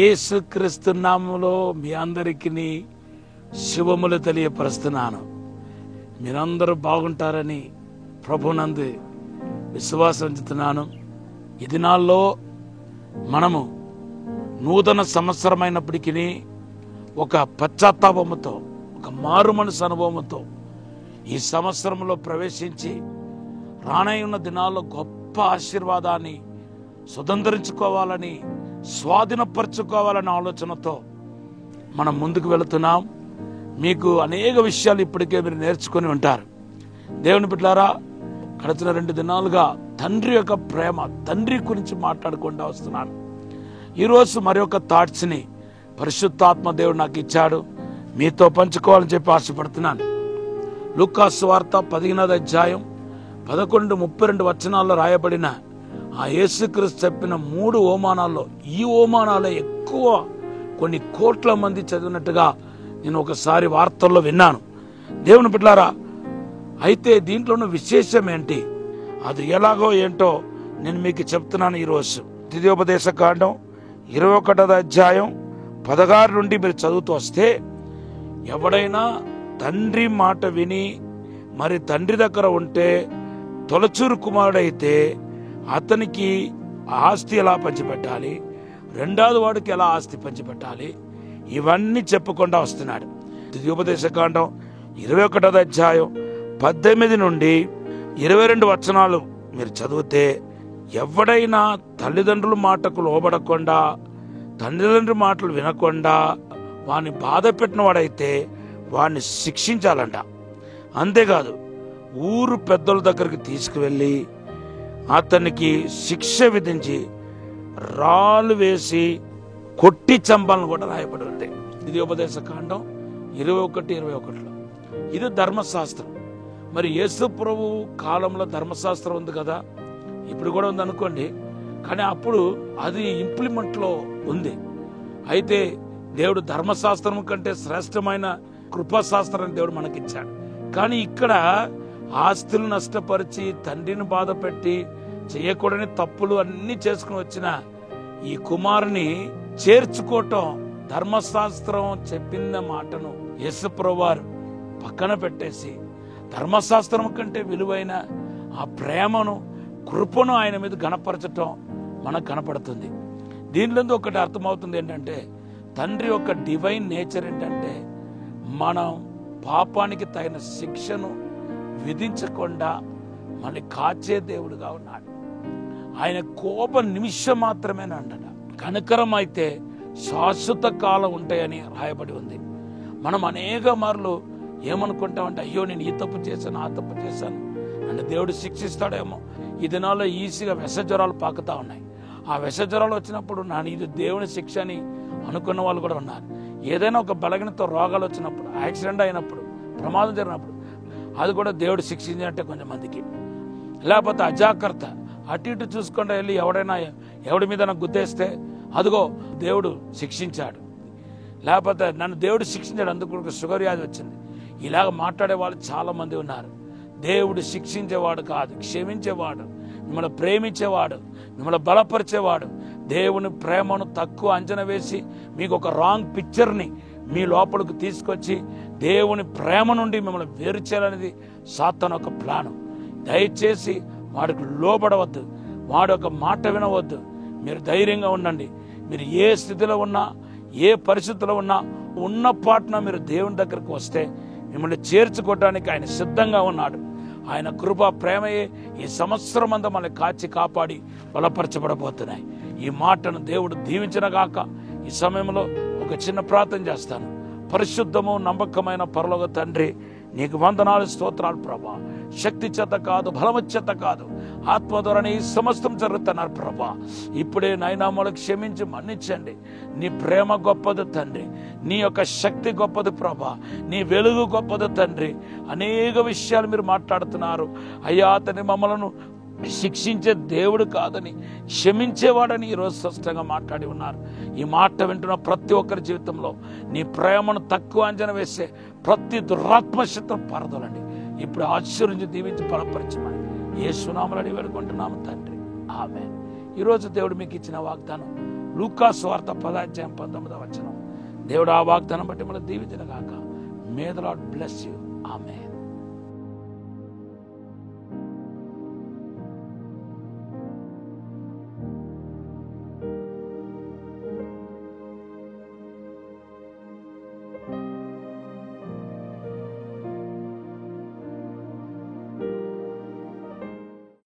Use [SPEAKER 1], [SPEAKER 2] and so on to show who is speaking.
[SPEAKER 1] యేసుక్రీస్తు నామములో మీ అందరికీ శుభములు తెలియపరుస్తున్నాను. మీరందరూ బాగుంటారని ప్రభునందు విశ్వాసం ఉంచుతున్నాను. ఈ దినాల్లో మనము నూతన సంవత్సరమైనప్పటికీ ఒక పశ్చాత్తాపముతో, ఒక మారు మనసు అనుభవంతో ఈ సంవత్సరంలో ప్రవేశించి రానయ్యున్న దినాల్లో గొప్ప ఆశీర్వాదాన్ని స్వతంత్రించుకోవాలని, స్వాధీనపరచుకోవాలనే ఆలోచనతో మనం ముందుకు వెళుతున్నాం. మీకు అనేక విషయాలు ఇప్పటికే మీరు నేర్చుకొని ఉంటారు. దేవుని బిడ్డలారా, గడిచిన 2 దినాలుగా తండ్రి యొక్క ప్రేమ, తండ్రి గురించి మాట్లాడుకుంటూ వస్తున్నాను. ఈరోజు మరి ఒక థాట్స్ని పరిశుద్ధాత్మ దేవుడు నాకు ఇచ్చాడు, మీతో పంచుకోవాలని చెప్పి ఆశపడుతున్నాను. లూకా సువార్త 15వ అధ్యాయం 11-32 వచనాల్లో రాయబడిన ఆ యేసుక్రీస్తు చెప్పిన 3 ఓమానాల్లో ఈ ఓమానాలే ఎక్కువ కొన్ని కోట్ల మంది చదివినట్టుగా నేను ఒకసారి వార్తల్లో విన్నాను. దేవుని బిడ్డలారా, అయితే దీంట్లో ఉన్న విశేషం ఏంటి, అది ఎలాగో ఏంటో నేను మీకు చెప్తున్నాను. ఈరోజు ద్వితీయోపదేశ కాండం 21వ అధ్యాయం 16 నుండి మీరు చదువుతూ వస్తే, ఎవడైనా తండ్రి మాట విని మరి తండ్రి దగ్గర ఉంటే తొలచూరు కుమారుడైతే అతనికి ఆస్తి ఎలా పంచిపెట్టాలి, రెండవది వాడికి ఎలా ఆస్తి పంచిపెట్టాలి, ఇవన్నీ చెప్పుకుండా వస్తున్నాడు. ద్వితీయోపదేశ కాండం 21వ అధ్యాయం 18 నుండి 22 వచనాలు మీరు చదివితే, ఎవడైనా తల్లిదండ్రుల మాటకు లోబడకుండా, తల్లిదండ్రుల మాటలు వినకుండా వాడిని బాధ పెట్టిన వాడైతే వాడిని శిక్షించాలంట. అంతేకాదు, ఊరు పెద్దల దగ్గరికి తీసుకువెళ్ళి అతనికి శిక్ష విధించి రాళ్ళు వేసి కొట్టి చంపాలని కూడా రాయబడి ఉంది ద్వితీయోపదేశ కాండం 21:21. ఇది ధర్మశాస్త్రం. మరి యేసు ప్రభు కాలంలో ధర్మశాస్త్రం ఉంది కదా, ఇప్పుడు కూడా ఉంది అనుకోండి, కానీ అప్పుడు అది ఇంప్లిమెంట్లో ఉంది. అయితే దేవుడు ధర్మశాస్త్రం కంటే శ్రేష్టమైన కృపాశాస్త్రాన్ని దేవుడు మనకిచ్చాడు. కానీ ఇక్కడ ఆస్తులు నష్టపరిచి, తండ్రిని బాధ పెట్టి, చేయకూడని తప్పులు అన్ని చేసుకుని వచ్చిన ఈ కుమారుని చేర్చుకోవటం, ధర్మశాస్త్రం చెప్పిన మాటను యేసుప్రభువు వారు పక్కన పెట్టేసి ధర్మశాస్త్రం కంటే విలువైన ఆ ప్రేమను, కృపను ఆయన మీద గణపరచటం మనకు కనపడుతుంది. దీనిలో ఒకటి అర్థమవుతుంది ఏంటంటే, తండ్రి యొక్క డివైన్ నేచర్ ఏంటంటే, మనం పాపానికి తగిన శిక్షను విధించకుండా మనల్ని కాచే దేవుడుగా ఉన్నాడు. ఆయన కోప నిమిషం మాత్రమేనంట, కనికరం అయితే శాశ్వత కాలం ఉంటాయని రాయబడి ఉంది. మనం అనేక మార్లు ఏమనుకుంటామంటే, అయ్యో నేను ఈ తప్పు చేశాను, ఆ తప్పు చేశాను అంటే దేవుడు శిక్షిస్తాడేమో. ఈ దినాల్లో ఈజీగా విష జ్వరాలు పాకుతా ఉన్నాయి. ఆ విష జ్వరాలు వచ్చినప్పుడు ఇది దేవుని శిక్ష అని అనుకున్న వాళ్ళు కూడా ఉన్నారు. ఏదైనా ఒక బలహీనత, రోగాలు వచ్చినప్పుడు, యాక్సిడెంట్ అయినప్పుడు, ప్రమాదం జరిగినప్పుడు అది కూడా దేవుడు శిక్షించినట్టే కొంతమందికి. లేకపోతే అజాగ్రత్త, అటు ఇటు చూసుకుంటూ వెళ్ళి ఎవడి మీద నాకు గుద్దేస్తే అదిగో దేవుడు శిక్షించాడు, లేకపోతే నన్ను దేవుడు శిక్షించాడు, అందుకు షుగర్ వ్యాధి వచ్చింది. ఇలాగ మాట్లాడే వాళ్ళు చాలా మంది ఉన్నారు. దేవుడు శిక్షించేవాడు కాదు, క్షమించేవాడు, మిమ్మల్ని ప్రేమించేవాడు, మిమ్మల్ని బలపరిచేవాడు. దేవుని ప్రేమను తక్కువ అంచనా వేసి మీకు ఒక రాంగ్ పిక్చర్ని మీ లోపలికి తీసుకొచ్చి దేవుని ప్రేమ నుండి మిమ్మల్ని వేరు చేయాలనేది సాతాను ఒక ప్లాను. దయచేసి వాడికి లోబడవద్దు, వాడి ఒక మాట వినవద్దు. మీరు ధైర్యంగా ఉండండి. మీరు ఏ స్థితిలో ఉన్నా, ఏ పరిస్థితిలో ఉన్నా, ఉన్న పాటున మీరు దేవుని దగ్గరకు వస్తే మిమ్మల్ని చేర్చుకోవడానికి ఆయన సిద్ధంగా ఉన్నాడు. ఆయన కృప, ప్రేమయే ఈ సంవత్సరం అంతా మనల్ని కాచి కాపాడి బలపరచబడబోతున్నాయి. ఈ మాటను దేవుడు దీవించనగాక. ఈ సమయంలో ఒక చిన్న ప్రార్థన చేస్తాను. పరిశుద్ధము నమ్మకమైన పరలోక తండ్రి, నీకు వందనాలు, స్తోత్రాలు ప్రభా. శక్తి చేత కాదు, బలము చేత కాదు, ఆత్మ ద్వారానే ఈ సమస్తం జరుగుతున్నారు ప్రభా. ఇప్పుడే నైనా మనకు క్షమించి మన్నించండి. నీ ప్రేమ గొప్పది తండ్రి, నీ యొక్క శక్తి గొప్పది ప్రభా, నీ వెలుగు గొప్పది తండ్రి. అనేక విషయాలు మీరు మాట్లాడుతున్నారు అయ్యా. అతని మమ్మలను శిక్షించే దేవుడు కాదని, క్షమించేవాడని ఈరోజు స్పష్టంగా మాట్లాడి ఉన్నారు. ఈ మాట వింటున్న ప్రతి ఒక్కరి జీవితంలో నీ ప్రేమను తక్కువ అంచనా వేసే ప్రతి దురాత్మశక్తులు పారదోలండి. ఇప్పుడు ఆశీర్వదించి దీవించి బలపరచమని యేసు నామములో వేడుకుంటున్నాము తండ్రి, ఆమేన్. ఈరోజు దేవుడు మీకు ఇచ్చిన వాగ్దానం లూకా సువార్త 10:19. దేవుడు ఆ వాగ్దానం బట్టి మనం దీవించిన గాక. May the lord bless you. Amen.